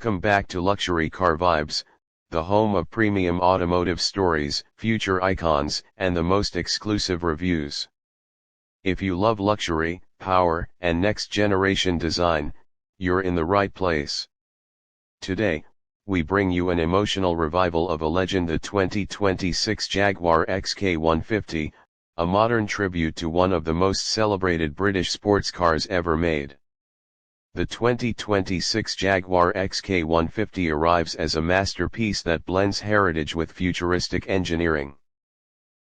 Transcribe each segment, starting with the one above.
Welcome back to Luxury Car Vibes, the home of premium automotive stories, future icons, and the most exclusive reviews. If you love luxury, power, and next-generation design, you're in the right place. Today, we bring you an emotional revival of a legend, the 2026 Jaguar XK150, a modern tribute to one of the most celebrated British sports cars ever made. The 2026 Jaguar XK150 arrives as a masterpiece that blends heritage with futuristic engineering.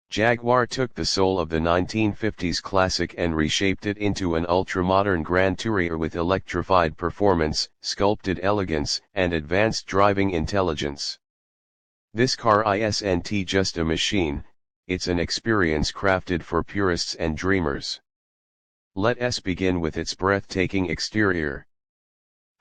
Jaguar took the soul of the 1950s classic and reshaped it into an ultra-modern Grand Tourer with electrified performance, sculpted elegance, and advanced driving intelligence. This car isn't just a machine, it's an experience crafted for purists and dreamers. Let us begin with its breathtaking exterior.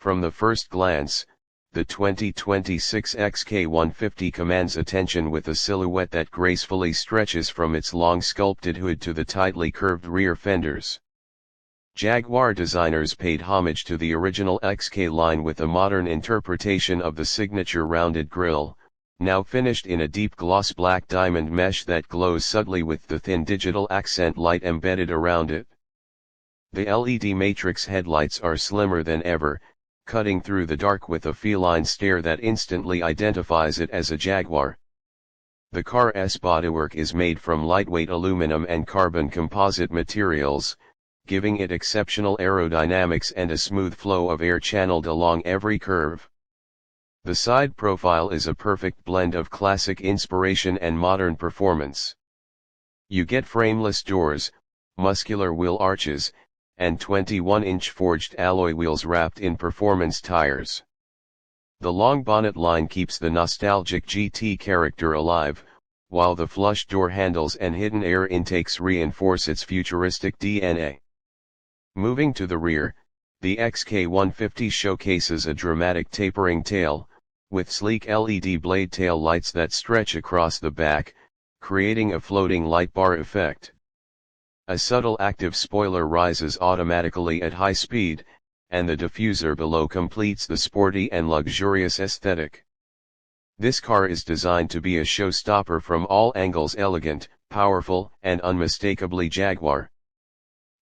From the first glance, the 2026 XK150 commands attention with a silhouette that gracefully stretches from its long sculpted hood to the tightly curved rear fenders. Jaguar designers paid homage to the original XK line with a modern interpretation of the signature rounded grille, now finished in a deep gloss black diamond mesh that glows subtly with the thin digital accent light embedded around it. The LED matrix headlights are slimmer than ever, cutting through the dark with a feline stare that instantly identifies it as a Jaguar. The car's bodywork is made from lightweight aluminum and carbon composite materials, giving it exceptional aerodynamics and a smooth flow of air channeled along every curve. The side profile is a perfect blend of classic inspiration and modern performance. You get frameless doors, muscular wheel arches, and 21-inch forged alloy wheels wrapped in performance tires. The long bonnet line keeps the nostalgic GT character alive, while the flush door handles and hidden air intakes reinforce its futuristic DNA. Moving to the rear, the XK150 showcases a dramatic tapering tail, with sleek LED blade tail lights that stretch across the back, creating a floating light bar effect. A subtle active spoiler rises automatically at high speed, and the diffuser below completes the sporty and luxurious aesthetic. This car is designed to be a showstopper from all angles, elegant, powerful, and unmistakably Jaguar.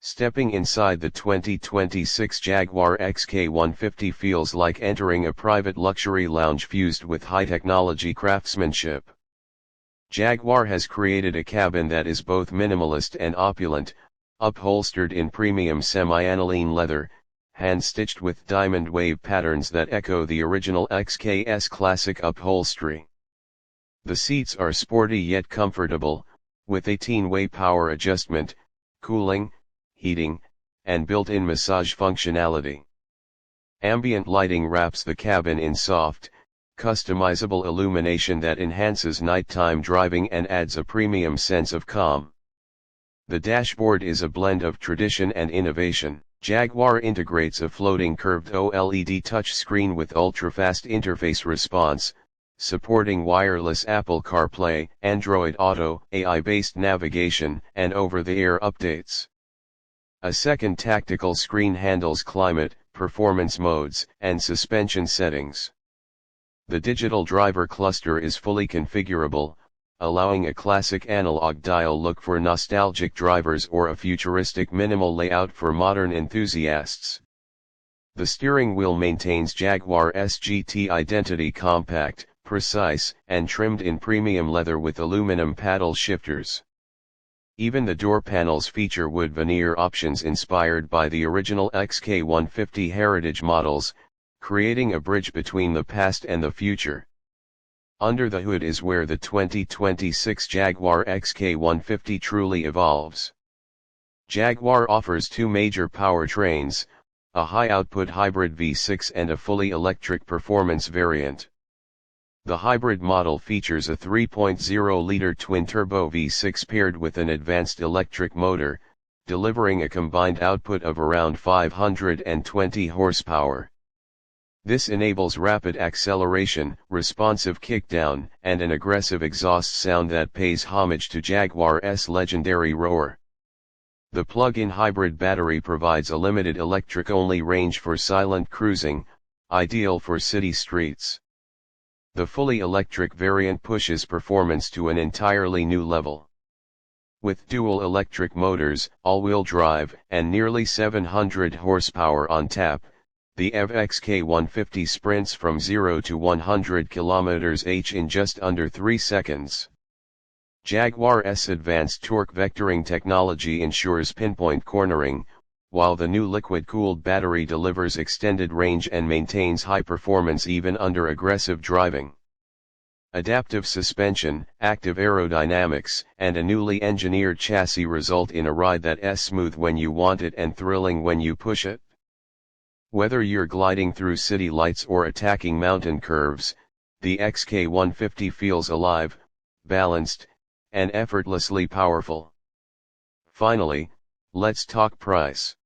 Stepping inside the 2026 Jaguar XK150 feels like entering a private luxury lounge fused with high-technology craftsmanship. Jaguar has created a cabin that is both minimalist and opulent, upholstered in premium semi-aniline leather, hand-stitched with diamond wave patterns that echo the original XK's classic upholstery. The seats are sporty yet comfortable, with 18-way power adjustment, cooling, heating, and built-in massage functionality. Ambient lighting wraps the cabin in soft, customizable illumination that enhances nighttime driving and adds a premium sense of calm. The dashboard is a blend of tradition and innovation. Jaguar integrates a floating curved OLED touchscreen with ultra-fast interface response, supporting wireless Apple CarPlay, Android Auto, AI-based navigation, and over-the-air updates. A second tactical screen handles climate, performance modes, and suspension settings. The digital driver cluster is fully configurable, allowing a classic analog dial look for nostalgic drivers or a futuristic minimal layout for modern enthusiasts. The steering wheel maintains Jaguar's GT identity, compact, precise, and trimmed in premium leather with aluminum paddle shifters. Even the door panels feature wood veneer options inspired by the original XK150 heritage models, creating a bridge between the past and the future. Under the hood is where the 2026 Jaguar XK150 truly evolves. Jaguar offers two major powertrains, a high-output hybrid V6 and a fully electric performance variant. The hybrid model features a 3.0-liter twin-turbo V6 paired with an advanced electric motor, delivering a combined output of around 520 horsepower. This enables rapid acceleration, responsive kickdown, and an aggressive exhaust sound that pays homage to Jaguar's legendary roar. The plug-in hybrid battery provides a limited electric-only range for silent cruising, ideal for city streets. The fully electric variant pushes performance to an entirely new level. With dual electric motors, all-wheel drive, and nearly 700 horsepower on tap, the Jaguar XK150 sprints from 0 to 100 km/h in just under 3 seconds. Jaguar's advanced torque vectoring technology ensures pinpoint cornering, while the new liquid-cooled battery delivers extended range and maintains high performance even under aggressive driving. Adaptive suspension, active aerodynamics, and a newly engineered chassis result in a ride that's smooth when you want it and thrilling when you push it. Whether you're gliding through city lights or attacking mountain curves, the XK150 feels alive, balanced, and effortlessly powerful. Finally, let's talk price.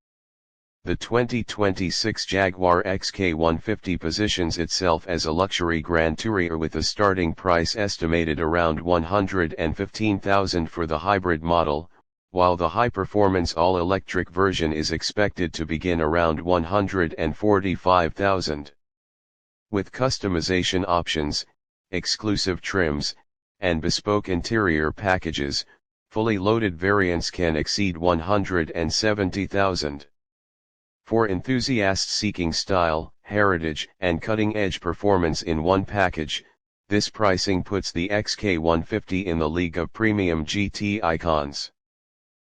The 2026 Jaguar XK150 positions itself as a luxury grand tourer with a starting price estimated around $115,000 for the hybrid model, while the high-performance all-electric version is expected to begin around $145,000. With customization options, exclusive trims, and bespoke interior packages, fully loaded variants can exceed $170,000. For enthusiasts seeking style, heritage, and cutting-edge performance in one package, this pricing puts the XK150 in the league of premium GT icons.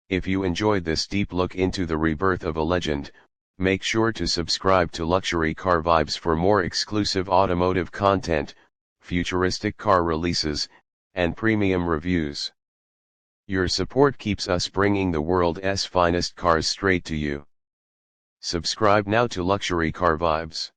If you enjoyed this deep look into the rebirth of a legend, make sure to subscribe to Luxury Car Vibes for more exclusive automotive content, futuristic car releases, and premium reviews. Your support keeps us bringing the world's finest cars straight to you. Subscribe now to Luxury Car Vibes.